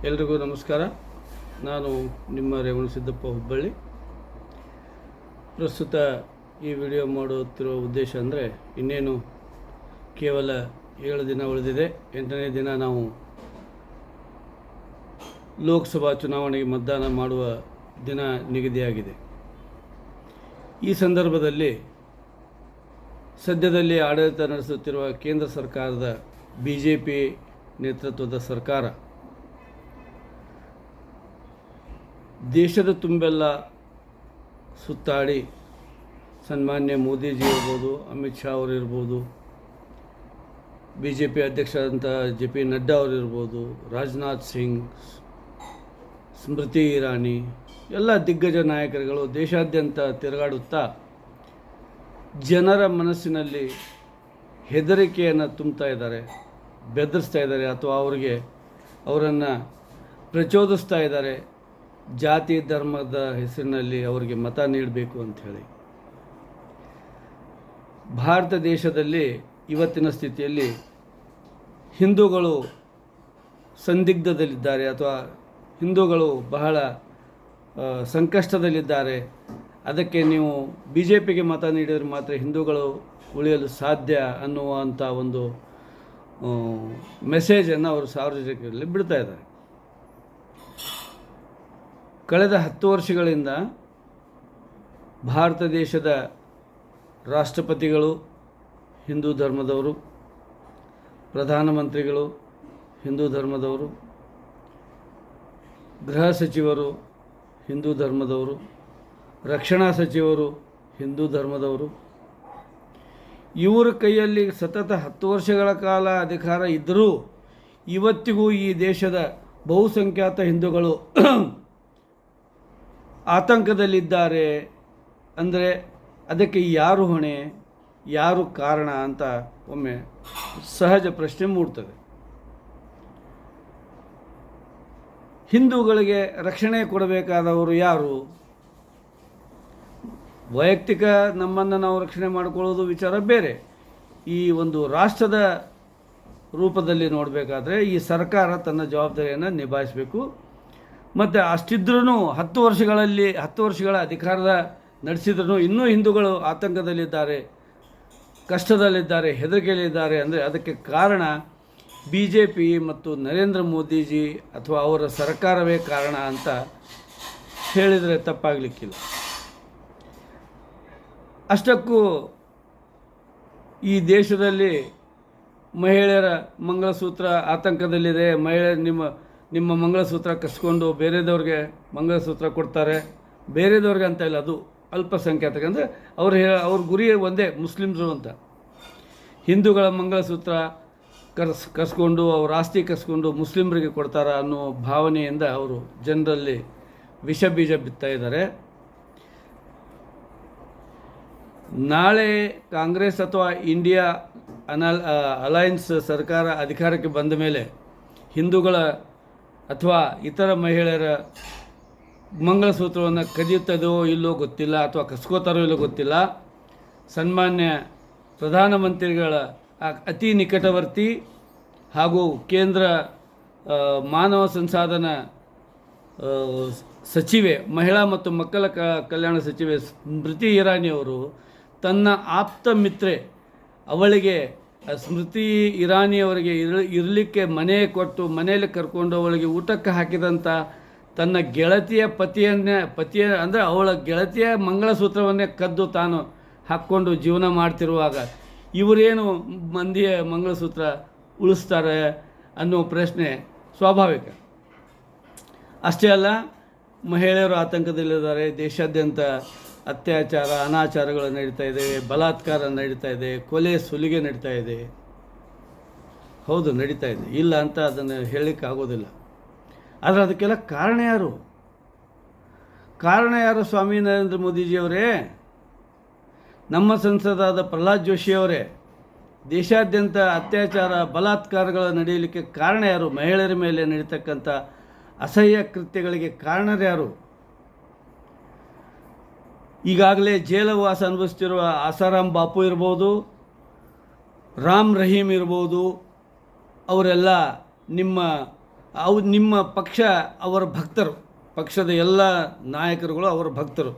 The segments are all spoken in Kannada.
ಎಲ್ರಿಗೂ ನಮಸ್ಕಾರ. ನಾನು ನಿಮ್ಮ ರೇವಣಸಿದ್ದಪ್ಪ ಹುಬ್ಬಳ್ಳಿ. ಪ್ರಸ್ತುತ ಈ ವಿಡಿಯೋ ಮಾಡುತ್ತಿರುವ ಉದ್ದೇಶ ಅಂದರೆ, ಇನ್ನೇನು ಕೇವಲ 7 ದಿನ ಉಳಿದಿದೆ. 8ನೇ ದಿನ ನಾವು ಲೋಕಸಭಾ ಚುನಾವಣೆಗೆ ಮತದಾನ ಮಾಡುವ ದಿನ ನಿಗದಿಯಾಗಿದೆ. ಈ ಸಂದರ್ಭದಲ್ಲಿ ಸದ್ಯದಲ್ಲಿ ಆಡಳಿತ ನಡೆಸುತ್ತಿರುವ ಕೇಂದ್ರ ಸರ್ಕಾರದ BJP ನೇತೃತ್ವದ ಸರ್ಕಾರ ದೇಶದ ತುಂಬೆಲ್ಲ ಸುತ್ತಾಡಿ ಸನ್ಮಾನ್ಯ ಮೋದಿಜಿ ಇರ್ಬೋದು, ಅಮಿತ್ ಶಾ ಅವರು ಇರ್ಬೋದು, BJP ಅಧ್ಯಕ್ಷರಾದಂಥ JP ನಡ್ಡಾ ಅವರು ಇರ್ಬೋದು, ರಾಜನಾಥ್ ಸಿಂಗ್, ಸ್ಮೃತಿ ಇರಾನಿ, ಎಲ್ಲ ದಿಗ್ಗಜ ನಾಯಕರುಗಳು ದೇಶಾದ್ಯಂತ ತಿರುಗಾಡುತ್ತಾ ಜನರ ಮನಸ್ಸಿನಲ್ಲಿ ಹೆದರಿಕೆಯನ್ನು ತುಂಬ್ತಾ ಇದ್ದಾರೆ, ಬೆದರಿಸ್ತಾ ಇದ್ದಾರೆ, ಅಥವಾ ಅವರನ್ನು ಪ್ರಚೋದಿಸ್ತಾ ಇದ್ದಾರೆ. ಜಾತಿ ಧರ್ಮದ ಹೆಸರಿನಲ್ಲಿ ಅವರಿಗೆ ಮತ ನೀಡಬೇಕು ಅಂಥೇಳಿ. ಭಾರತ ದೇಶದಲ್ಲಿ ಇವತ್ತಿನ ಸ್ಥಿತಿಯಲ್ಲಿ ಹಿಂದೂಗಳು ಸಂದಿಗ್ಧದಲ್ಲಿದ್ದಾರೆ, ಅಥವಾ ಹಿಂದೂಗಳು ಬಹಳ ಸಂಕಷ್ಟದಲ್ಲಿದ್ದಾರೆ. ಅದಕ್ಕೆ ನೀವು BJPಗೆ ಮತ ನೀಡಿದರೆ ಮಾತ್ರ ಹಿಂದೂಗಳು ಉಳಿಯಲು ಸಾಧ್ಯ ಅನ್ನುವಂಥ ಒಂದು ಮೆಸೇಜನ್ನು ಅವರು ಸಾರ್ವಜನಿಕರಲ್ಲಿ ಬಿಡ್ತಾ ಇದ್ದಾರೆ. ಕಳೆದ 10 ವರ್ಷಗಳಿಂದ ಭಾರತ ದೇಶದ ರಾಷ್ಟ್ರಪತಿಗಳು ಹಿಂದೂ ಧರ್ಮದವರು, ಪ್ರಧಾನಮಂತ್ರಿಗಳು ಹಿಂದೂ ಧರ್ಮದವರು, ಗೃಹ ಸಚಿವರು ಹಿಂದೂ ಧರ್ಮದವರು, ರಕ್ಷಣಾ ಸಚಿವರು ಹಿಂದೂ ಧರ್ಮದವರು. ಇವರ ಕೈಯಲ್ಲಿ ಸತತ 10 ವರ್ಷಗಳ ಕಾಲ ಅಧಿಕಾರ ಇದ್ದರೂ ಇವತ್ತಿಗೂ ಈ ದೇಶದ ಬಹುಸಂಖ್ಯಾತ ಹಿಂದೂಗಳು ಆತಂಕದಲ್ಲಿದ್ದಾರೆ. ಅಂದರೆ ಅದಕ್ಕೆ ಯಾರು ಹೊಣೆ, ಯಾರು ಕಾರಣ ಅಂತ ಒಮ್ಮೆ ಸಹಜ ಪ್ರಶ್ನೆ ಮೂಡ್ತದೆ. ಹಿಂದೂಗಳಿಗೆ ರಕ್ಷಣೆ ಕೊಡಬೇಕಾದವರು ಯಾರು? ವೈಯಕ್ತಿಕ ನಮ್ಮನ್ನು ನಾವು ರಕ್ಷಣೆ ಮಾಡಿಕೊಳ್ಳೋದು ವಿಚಾರ ಬೇರೆ. ಈ ಒಂದು ರಾಷ್ಟ್ರದ ರೂಪದಲ್ಲಿ ನೋಡಬೇಕಾದ್ರೆ ಈ ಸರ್ಕಾರ ತನ್ನ ಜವಾಬ್ದಾರಿಯನ್ನು ನಿಭಾಯಿಸಬೇಕು. ಮತ್ತು ಅಷ್ಟಿದ್ರೂ 10 ವರ್ಷಗಳ ಅಧಿಕಾರದ ನಡೆಸಿದ್ರೂ ಇನ್ನೂ ಹಿಂದೂಗಳು ಆತಂಕದಲ್ಲಿದ್ದಾರೆ, ಕಷ್ಟದಲ್ಲಿದ್ದಾರೆ, ಹೆದರಿಕೆಯಲ್ಲಿದ್ದಾರೆ. ಅಂದರೆ ಅದಕ್ಕೆ ಕಾರಣ BJP ಮತ್ತು ನರೇಂದ್ರ ಮೋದಿಜಿ ಅಥವಾ ಅವರ ಸರ್ಕಾರವೇ ಕಾರಣ ಅಂತ ಹೇಳಿದರೆ ತಪ್ಪಾಗಲಿಕ್ಕಿಲ್ಲ. ಅಷ್ಟಕ್ಕೂ ಈ ದೇಶದಲ್ಲಿ ಮಹಿಳೆಯರ ಮಂಗಲಸೂತ್ರ ಆತಂಕದಲ್ಲಿದೆ. ನಿಮ್ಮ ಮಂಗಲಸೂತ್ರ ಕಸ್ಕೊಂಡು ಬೇರೆದವ್ರಿಗೆ ಮಂಗಲಸೂತ್ರ ಕೊಡ್ತಾರೆ. ಬೇರೆದವ್ರಿಗೆ ಅಂತ ಇಲ್ಲ, ಅದು ಅಲ್ಪಸಂಖ್ಯಾತರಿಗೆ. ಅಂದರೆ ಅವ್ರ ಗುರಿ ಒಂದೇ, ಮುಸ್ಲಿಮ್ಸರು ಅಂತ. ಹಿಂದೂಗಳ ಮಂಗಲಸೂತ್ರ ಕಸ್ಕೊಂಡು ಅವ್ರ ಆಸ್ತಿ ಕಸ್ಕೊಂಡು ಮುಸ್ಲಿಮರಿಗೆ ಕೊಡ್ತಾರ ಅನ್ನೋ ಭಾವನೆಯಿಂದ ಅವರು ಜನರಲ್ಲಿ ವಿಷ ಬೀಜ ಬಿತ್ತಾ ಇದ್ದಾರೆ. ನಾಳೆ ಕಾಂಗ್ರೆಸ್ ಅಥವಾ ಇಂಡಿಯಾ ಅಲಯನ್ಸ್ ಸರ್ಕಾರ ಅಧಿಕಾರಕ್ಕೆ ಬಂದ ಮೇಲೆ ಹಿಂದೂಗಳ ಅಥವಾ ಇತರ ಮಹಿಳೆಯರ ಮಂಗಲಸೂತ್ರವನ್ನು ಕದಿಯುತ್ತದೋ ಇಲ್ಲೋ ಗೊತ್ತಿಲ್ಲ, ಅಥವಾ ಕಸ್ಕೋತಾರೋ ಇಲ್ಲೋ ಗೊತ್ತಿಲ್ಲ. ಸನ್ಮಾನ್ಯ ಪ್ರಧಾನಮಂತ್ರಿಗಳ ಅತಿ ನಿಕಟವರ್ತಿ ಹಾಗೂ ಕೇಂದ್ರ ಮಾನವ ಸಂಸಾಧನ ಸಚಿವೆ, ಮಹಿಳಾ ಮತ್ತು ಮಕ್ಕಳ ಕಲ್ಯಾಣ ಸಚಿವೆ ಸ್ಮೃತಿ ಇರಾನಿಯವರು ತನ್ನ ಆಪ್ತ ಮಿತ್ರೆ, ಅವಳಿಗೆ ಸ್ಮೃತಿ ಇರಾನಿಯವರಿಗೆ ಇರಲಿಕ್ಕೆ ಮನೆ ಕೊಟ್ಟು ಮನೆಯಲ್ಲಿ ಕರ್ಕೊಂಡು ಅವಳಿಗೆ ಊಟಕ್ಕೆ ಹಾಕಿದಂಥ ತನ್ನ ಗೆಳತಿಯ ಪತಿಯ ಅಂದರೆ ಅವಳ ಗೆಳತಿಯ ಮಂಗಳಸೂತ್ರವನ್ನೇ ಕದ್ದು ತಾನು ಹಾಕ್ಕೊಂಡು ಜೀವನ ಮಾಡ್ತಿರುವಾಗ ಇವರೇನು ಮಂದಿಯ ಮಂಗಳಸೂತ್ರ ಉಳಿಸ್ತಾರೆ ಅನ್ನೋ ಪ್ರಶ್ನೆ ಸ್ವಾಭಾವಿಕ. ಅಷ್ಟೇ ಅಲ್ಲ, ಮಹಿಳೆಯರು ಆತಂಕದಲ್ಲಿದ್ದಾರೆ. ದೇಶಾದ್ಯಂತ ಅತ್ಯಾಚಾರ, ಅನಾಚಾರಗಳು ನಡೀತಾ ಇದೆ, ಬಲಾತ್ಕಾರ ನಡೀತಾ ಇದೆ, ಕೊಲೆ ಸುಲಿಗೆ ನಡೀತಾ ಇದೆ. ಹೌದು, ನಡೀತಾ ಇದೆ, ಇಲ್ಲ ಅಂತ ಅದನ್ನು ಹೇಳಲಿಕ್ಕೆ ಆಗೋದಿಲ್ಲ. ಆದರೆ ಅದಕ್ಕೆಲ್ಲ ಕಾರಣ ಯಾರು? ಸ್ವಾಮಿ ನರೇಂದ್ರ ಮೋದಿಜಿಯವರೇ, ನಮ್ಮ ಸಂಸದಾದ ಪ್ರಹ್ಲಾದ್ ಜೋಶಿಯವರೇ. ದೇಶಾದ್ಯಂತ ಅತ್ಯಾಚಾರ, ಬಲಾತ್ಕಾರಗಳು ನಡೆಯಲಿಕ್ಕೆ ಕಾರಣ ಯಾರು? ಮಹಿಳೆಯರ ಮೇಲೆ ನಡೀತಕ್ಕಂಥ ಅಸಹ್ಯ ಕೃತ್ಯಗಳಿಗೆ ಕಾರಣರ್ಯಾರು? ಈಗಾಗಲೇ ಜೈಲವಾಸ ಅನುಭವಿಸ್ತಿರುವ ಆಸಾರಾಮ್ ಬಾಪು ಇರ್ಬೋದು, ರಾಮ್ ರಹೀಮ್ ಇರ್ಬೋದು, ಅವರೆಲ್ಲ ನಿಮ್ಮ ನಿಮ್ಮ ಪಕ್ಷ ಅವರ ಭಕ್ತರು, ಪಕ್ಷದ ಎಲ್ಲ ನಾಯಕರುಗಳು ಅವರ ಭಕ್ತರು.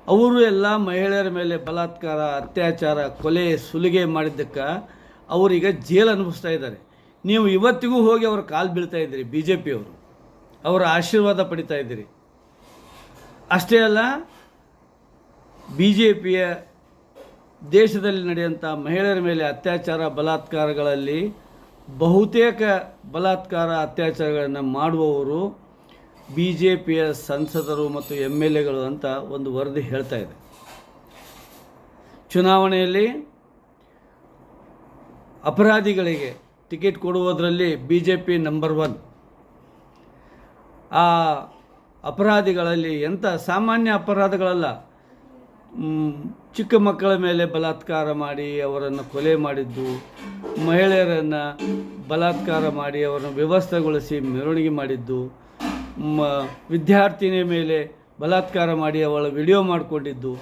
ಅವರು ಎಲ್ಲ ಮಹಿಳೆಯರ ಮೇಲೆ ಬಲಾತ್ಕಾರ, ಅತ್ಯಾಚಾರ, ಕೊಲೆ, ಸುಲಿಗೆ ಮಾಡಿದ್ದಕ್ಕೆ ಅವರೀಗ ಜೇಲು ಅನುಭವಿಸ್ತಾ ಇದ್ದಾರೆ. ನೀವು ಇವತ್ತಿಗೂ ಹೋಗಿ ಅವರ ಕಾಲು ಬೀಳ್ತಾ ಇದ್ದೀರಿ, ಬಿ ಜೆ ಪಿಯವರು ಅವರ ಆಶೀರ್ವಾದ ಪಡಿತಾ ಇದ್ದೀರಿ. ಅಷ್ಟೇ ಅಲ್ಲ, ಬಿ ಜೆ ಪಿಯ ದೇಶದಲ್ಲಿ ನಡೆಯುವಂಥ ಮಹಿಳೆಯರ ಮೇಲೆ ಅತ್ಯಾಚಾರ, ಬಲಾತ್ಕಾರಗಳಲ್ಲಿ ಬಹುತೇಕ ಬಲಾತ್ಕಾರ, ಅತ್ಯಾಚಾರಗಳನ್ನು ಮಾಡುವವರು ಬಿ ಜೆ ಪಿಯ ಸಂಸದರು ಮತ್ತು ಎಮ್ ಎಲ್ ಎಗಳು ಅಂತ ಒಂದು ವರದಿ ಹೇಳ್ತಾ ಇದೆ. ಚುನಾವಣೆಯಲ್ಲಿ ಅಪರಾಧಿಗಳಿಗೆ ಟಿಕೆಟ್ ಕೊಡುವುದರಲ್ಲಿ ಬಿ ಜೆ ಪಿ ನಂಬರ್ 1. ಆ ಅಪರಾಧಿಗಳಲ್ಲಿ ಎಂಥ ಸಾಮಾನ್ಯ ಅಪರಾಧಗಳಲ್ಲ, ಚಿಕ್ಕ ಮಕ್ಕಳ ಮೇಲೆ ಬಲಾತ್ಕಾರ ಮಾಡಿ ಅವರನ್ನು ಕೊಲೆ ಮಾಡಿದ್ದು, ಮಹಿಳೆಯರನ್ನು ಬಲಾತ್ಕಾರ ಮಾಡಿ ಅವರನ್ನು ವ್ಯವಸ್ಥೆಗೊಳಿಸಿ ಮೆರವಣಿಗೆ ಮಾಡಿದ್ದು, ವಿದ್ಯಾರ್ಥಿನಿಯ ಮೇಲೆ ಬಲಾತ್ಕಾರ ಮಾಡಿ ಅವಳ ವಿಡಿಯೋ ಮಾಡಿಕೊಂಡಿದ್ದು,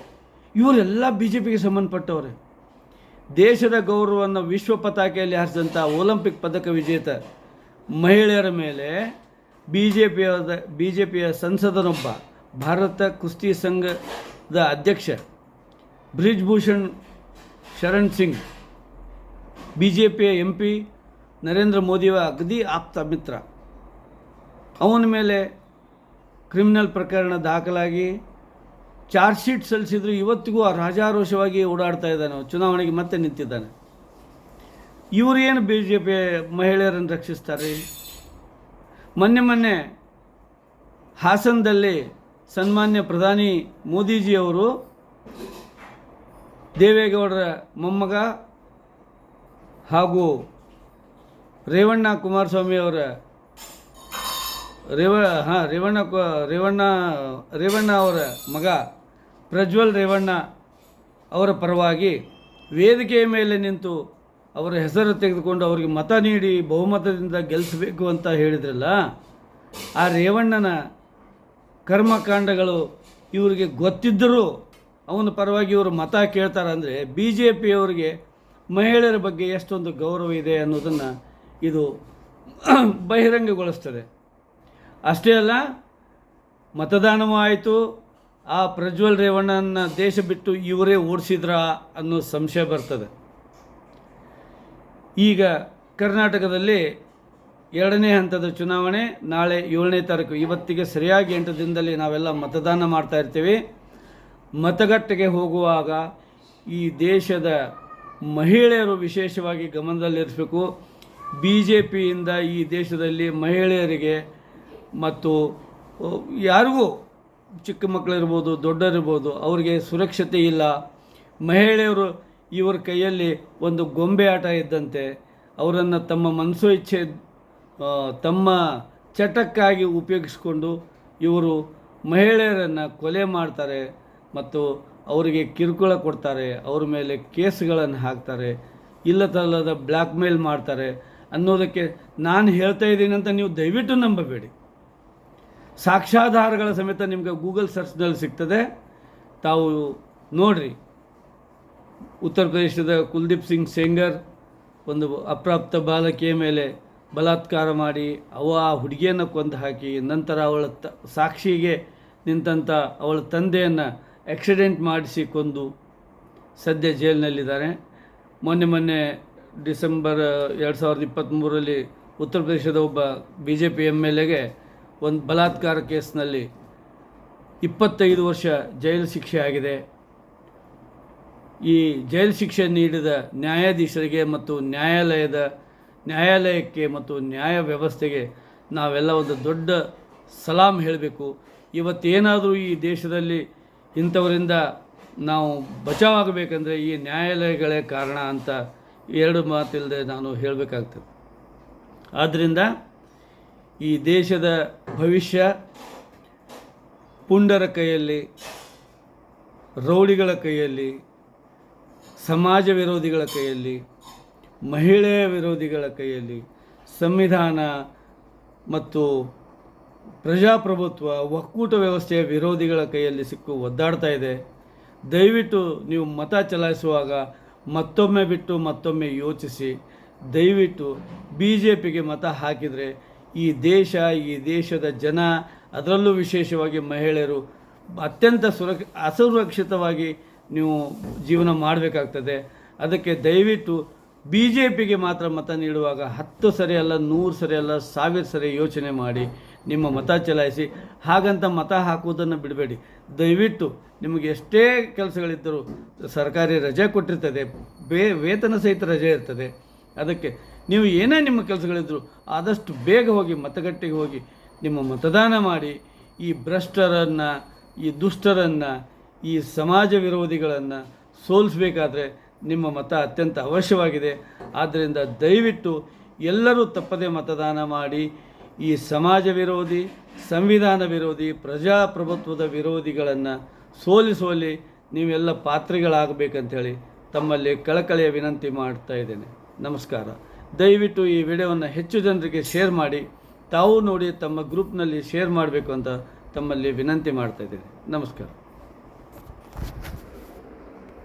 ಇವರೆಲ್ಲ ಬಿ ಜೆ ಪಿಗೆ ಸಂಬಂಧಪಟ್ಟವರೇ. ದೇಶದ ಗೌರವವನ್ನು ವಿಶ್ವ ಪತಾಕೆಯಲ್ಲಿ ಹಾರಿಸಿದಂಥ ಒಲಿಂಪಿಕ್ ಪದಕ ವಿಜೇತ ಮಹಿಳೆಯರ ಮೇಲೆ ಬಿ ಜೆ ಪಿಯ ಸಂಸದನೊಬ್ಬ, ಭಾರತ ಕುಸ್ತಿ ಸಂಘದ ಅಧ್ಯಕ್ಷ ಬ್ರಿಜ್ಭೂಷಣ್ ಶರಣ್ ಸಿಂಗ್, ಬಿ ಜೆ ಪಿಯ ಎಂ ಪಿ ನರೇಂದ್ರ ಮೋದಿಯ ಅಗದಿ ಆಪ್ತ ಮಿತ್ರ, ಅವನ ಮೇಲೆ ಕ್ರಿಮಿನಲ್ ಪ್ರಕರಣ ದಾಖಲಾಗಿ ಚಾರ್ಜ್ ಶೀಟ್ ಸಲ್ಲಿಸಿದ್ರು. ಇವತ್ತಿಗೂ ರಾಜಾರೋಷವಾಗಿ ಓಡಾಡ್ತಾ ಇದ್ದಾನೆ, ಚುನಾವಣೆಗೆ ಮತ್ತೆ ನಿಂತಿದ್ದಾನೆ. ಇವರು ಏನು ಬಿ ಜೆ ಪಿ ಮಹಿಳೆಯರನ್ನು ರಕ್ಷಿಸ್ತಾರೆ? ಮೊನ್ನೆ ಹಾಸನದಲ್ಲಿ ಸನ್ಮಾನ್ಯ ಪ್ರಧಾನಿ ಮೋದಿಜಿಯವರು ದೇವೇಗೌಡರ ಮೊಮ್ಮಗ ಹಾಗೂ ರೇವಣ್ಣ ಕುಮಾರಸ್ವಾಮಿಯವರ ರೇವಣ್ಣ ಅವರ ಮಗ ಪ್ರಜ್ವಲ್ ರೇವಣ್ಣ ಅವರ ಪರವಾಗಿ ವೇದಿಕೆಯ ಮೇಲೆ ನಿಂತು ಅವರ ಹೆಸರು ತೆಗೆದುಕೊಂಡು ಅವರಿಗೆ ಮತ ನೀಡಿ ಬಹುಮತದಿಂದ ಗೆಲ್ಲಿಸಬೇಕು ಅಂತ ಹೇಳಿದ್ರಲ್ಲ, ಆ ರೇವಣ್ಣನ ಕರ್ಮಕಾಂಡಗಳು ಇವರಿಗೆ ಗೊತ್ತಿದ್ದರೂ ಅವನ ಪರವಾಗಿ ಇವರು ಮತ ಕೇಳ್ತಾರೆ ಅಂದರೆ ಬಿ ಜೆ ಪಿಯವರಿಗೆ ಮಹಿಳೆಯರ ಬಗ್ಗೆ ಎಷ್ಟೊಂದು ಗೌರವ ಇದೆ ಅನ್ನೋದನ್ನು ಇದು ಬಹಿರಂಗಗೊಳಿಸ್ತದೆ. ಅಷ್ಟೇ ಅಲ್ಲ, ಮತದಾನವೂ ಆಯಿತು, ಆ ಪ್ರಜ್ವಲ್ ರೇವಣ್ಣನ ದೇಶ ಬಿಟ್ಟು ಇವರೇ ಓಡಿಸಿದ್ರಾ ಅನ್ನೋ ಸಂಶಯ ಬರ್ತದೆ. ಈಗ ಕರ್ನಾಟಕದಲ್ಲಿ 2ನೇ ಹಂತದ ಚುನಾವಣೆ ನಾಳೆ 7ನೇ ತಾರೀಕು, ಇವತ್ತಿಗೆ ಸರಿಯಾಗಿ 8 ದಿನದಲ್ಲಿ ನಾವೆಲ್ಲ ಮತದಾನ ಮಾಡ್ತಾ ಇರ್ತೀವಿ. ಮತಗಟ್ಟೆಗೆ ಹೋಗುವಾಗ ಈ ದೇಶದ ಮಹಿಳೆಯರು ವಿಶೇಷವಾಗಿ ಗಮನದಲ್ಲಿರಿಸಬೇಕು. ಬಿ ಜೆ ಪಿಯಿಂದ ಈ ದೇಶದಲ್ಲಿ ಮಹಿಳೆಯರಿಗೆ ಮತ್ತು ಯಾರಿಗೂ, ಚಿಕ್ಕ ಮಕ್ಕಳಿರ್ಬೋದು, ದೊಡ್ಡರಿರ್ಬೋದು, ಅವರಿಗೆ ಸುರಕ್ಷತೆ ಇಲ್ಲ. ಮಹಿಳೆಯರು ಇವರ ಕೈಯಲ್ಲಿ ಒಂದು ಗೊಂಬೆ ಆಟ ಇದ್ದಂತೆ. ಅವರನ್ನು ತಮ್ಮ ಮನಸೋ ಇಚ್ಛೆ, ತಮ್ಮ ಚಟಕ್ಕಾಗಿ ಉಪಯೋಗಿಸಿಕೊಂಡು ಇವರು ಮಹಿಳೆಯರನ್ನು ಕೊಲೆ ಮಾಡ್ತಾರೆ ಮತ್ತು ಅವರಿಗೆ ಕಿರುಕುಳ ಕೊಡ್ತಾರೆ, ಅವ್ರ ಮೇಲೆ ಕೇಸ್ಗಳನ್ನು ಹಾಕ್ತಾರೆ, ಇಲ್ಲದಲ್ಲದ ಬ್ಲ್ಯಾಕ್ ಮೇಲ್ ಮಾಡ್ತಾರೆ ಅನ್ನೋದಕ್ಕೆ ನಾನು ಹೇಳ್ತಾ ಇದ್ದೀನಿ ಅಂತ ನೀವು ದಯವಿಟ್ಟು ನಂಬಬೇಡಿ. ಸಾಕ್ಷ್ಯಾಧಾರಗಳ ಸಮೇತ ನಿಮಗೆ ಗೂಗಲ್ ಸರ್ಚ್ನಲ್ಲಿ ಸಿಗ್ತದೆ, ತಾವು ನೋಡಿರಿ. ಉತ್ತರ ಪ್ರದೇಶದ ಕುಲ್ದೀಪ್ ಸಿಂಗ್ ಸೆಂಗರ್ ಒಂದು ಅಪ್ರಾಪ್ತ ಬಾಲಕಿಯ ಮೇಲೆ ಬಲಾತ್ಕಾರ ಮಾಡಿ ಆ ಹುಡುಗಿಯನ್ನು ಕೊಂದು ಹಾಕಿ ನಂತರ ಅವಳ ಸಾಕ್ಷಿಗೆ ನಿಂತಂಥ ಅವಳ ತಂದೆಯನ್ನು ಆಕ್ಸಿಡೆಂಟ್ ಮಾಡಿಸಿ ಕೊಂದು ಸದ್ಯ ಜೈಲಿನಲ್ಲಿದ್ದಾರೆ. ಮೊನ್ನೆ ಡಿಸೆಂಬರ್ 2023ರಲ್ಲಿ ಉತ್ತರ ಪ್ರದೇಶದ ಒಬ್ಬ B J P M L ಎಗೆ ಒಂದು ಬಲಾತ್ಕಾರ ಕೇಸ್ನಲ್ಲಿ 25 ವರ್ಷ ಜೈಲು ಶಿಕ್ಷೆ ಆಗಿದೆ. ಈ ಜೈಲು ಶಿಕ್ಷೆ ನೀಡಿದ ನ್ಯಾಯಾಧೀಶರಿಗೆ ಮತ್ತು ನ್ಯಾಯಾಲಯಕ್ಕೆ ಮತ್ತು ನ್ಯಾಯ ವ್ಯವಸ್ಥೆಗೆ ನಾವೆಲ್ಲ ಒಂದು ದೊಡ್ಡ ಸಲಾಮ್ ಹೇಳಬೇಕು. ಇವತ್ತೇನಾದರೂ ಈ ದೇಶದಲ್ಲಿ ಇಂಥವರಿಂದ ನಾವು ಬಚಾವಾಗಬೇಕಂದ್ರೆ ಈ ನ್ಯಾಯಾಲಯಗಳೇ ಕಾರಣ ಅಂತ 2 ಮಾತಿಲ್ಲದೆ ನಾನು ಹೇಳಬೇಕಾಗ್ತದೆ. ಆದ್ದರಿಂದ ಈ ದೇಶದ ಭವಿಷ್ಯ ಪುಂಡರ ಕೈಯಲ್ಲಿ, ರೌಡಿಗಳ ಕೈಯಲ್ಲಿ, ಸಮಾಜ ವಿರೋಧಿಗಳ ಕೈಯಲ್ಲಿ, ಮಹಿಳೆಯ ವಿರೋಧಿಗಳ ಕೈಯಲ್ಲಿ, ಸಂವಿಧಾನ ಮತ್ತು ಪ್ರಜಾಪ್ರಭುತ್ವ, ಒಕ್ಕೂಟ ವ್ಯವಸ್ಥೆಯ ವಿರೋಧಿಗಳ ಕೈಯಲ್ಲಿ ಸಿಕ್ಕು ಒದ್ದಾಡ್ತಾ ಇದೆ. ದಯವಿಟ್ಟು ನೀವು ಮತ ಚಲಾಯಿಸುವಾಗ ಮತ್ತೊಮ್ಮೆ ಬಿಟ್ಟು ಮತ್ತೊಮ್ಮೆ ಯೋಚಿಸಿ. ದಯವಿಟ್ಟು ಬಿ ಜೆ ಪಿಗೆ ಮತ ಹಾಕಿದರೆ ಈ ದೇಶ, ಈ ದೇಶದ ಜನ, ಅದರಲ್ಲೂ ವಿಶೇಷವಾಗಿ ಮಹಿಳೆಯರು ಅತ್ಯಂತ ಅಸುರಕ್ಷಿತವಾಗಿ ನೀವು ಜೀವನ ಮಾಡಬೇಕಾಗ್ತದೆ. ಅದಕ್ಕೆ ದಯವಿಟ್ಟು ಬಿ ಜೆ ಪಿಗೆ ಮಾತ್ರ ಮತ ನೀಡುವಾಗ 10 ಸರಿ ಅಲ್ಲ, 100 ಸರಿ ಅಲ್ಲ, 1000 ಸರಿ ಯೋಚನೆ ಮಾಡಿ ನಿಮ್ಮ ಮತ ಚಲಾಯಿಸಿ. ಹಾಗಂತ ಮತ ಹಾಕುವುದನ್ನು ಬಿಡಬೇಡಿ. ದಯವಿಟ್ಟು ನಿಮಗೆ ಎಷ್ಟೇ ಕೆಲಸಗಳಿದ್ದರೂ ಸರ್ಕಾರಿ ರಜೆ ಕೊಟ್ಟಿರ್ತದೆ, ವೇತನ ಸಹಿತ ರಜೆ ಇರ್ತದೆ. ಅದಕ್ಕೆ ನೀವು ಏನೇ ನಿಮ್ಮ ಕೆಲಸಗಳಿದ್ದರೂ ಆದಷ್ಟು ಬೇಗ ಹೋಗಿ ಮತಗಟ್ಟೆಗೆ ಹೋಗಿ ನಿಮ್ಮ ಮತದಾನ ಮಾಡಿ. ಈ ಭ್ರಷ್ಟರನ್ನು, ಈ ದುಷ್ಟರನ್ನು, ಈ ಸಮಾಜ ವಿರೋಧಿಗಳನ್ನು ಸೋಲಿಸಬೇಕಾದ್ರೆ ನಿಮ್ಮ ಮತ ಅತ್ಯಂತ ಅವಶ್ಯವಾಗಿದೆ. ಆದ್ದರಿಂದ ದಯವಿಟ್ಟು ಎಲ್ಲರೂ ತಪ್ಪದೆ ಮತದಾನ ಮಾಡಿ. ಈ ಸಮಾಜ ವಿರೋಧಿ, ಸಂವಿಧಾನ ವಿರೋಧಿ, ಪ್ರಜಾಪ್ರಭುತ್ವದ ವಿರೋಧಿಗಳನ್ನು ಸೋಲಿಸುವಲ್ಲಿ ನೀವೆಲ್ಲ ಪಾತ್ರಿಗಳಾಗಬೇಕಂತೇಳಿ ತಮ್ಮಲ್ಲಿ ಕಳಕಳಿಯ ವಿನಂತಿ ಮಾಡ್ತಾ ಇದ್ದೇನೆ. ನಮಸ್ಕಾರ. ದಯವಿಟ್ಟು ಈ ವಿಡಿಯೋವನ್ನು ಹೆಚ್ಚು ಜನರಿಗೆ ಶೇರ್ ಮಾಡಿ, ತಾವು ನೋಡಿ ತಮ್ಮ ಗ್ರೂಪ್ನಲ್ಲಿ ಶೇರ್ ಮಾಡಬೇಕು ಅಂತ ತಮ್ಮಲ್ಲಿ ವಿನಂತಿ ಮಾಡ್ತಾ ಇದ್ದೇನೆ. ನಮಸ್ಕಾರ.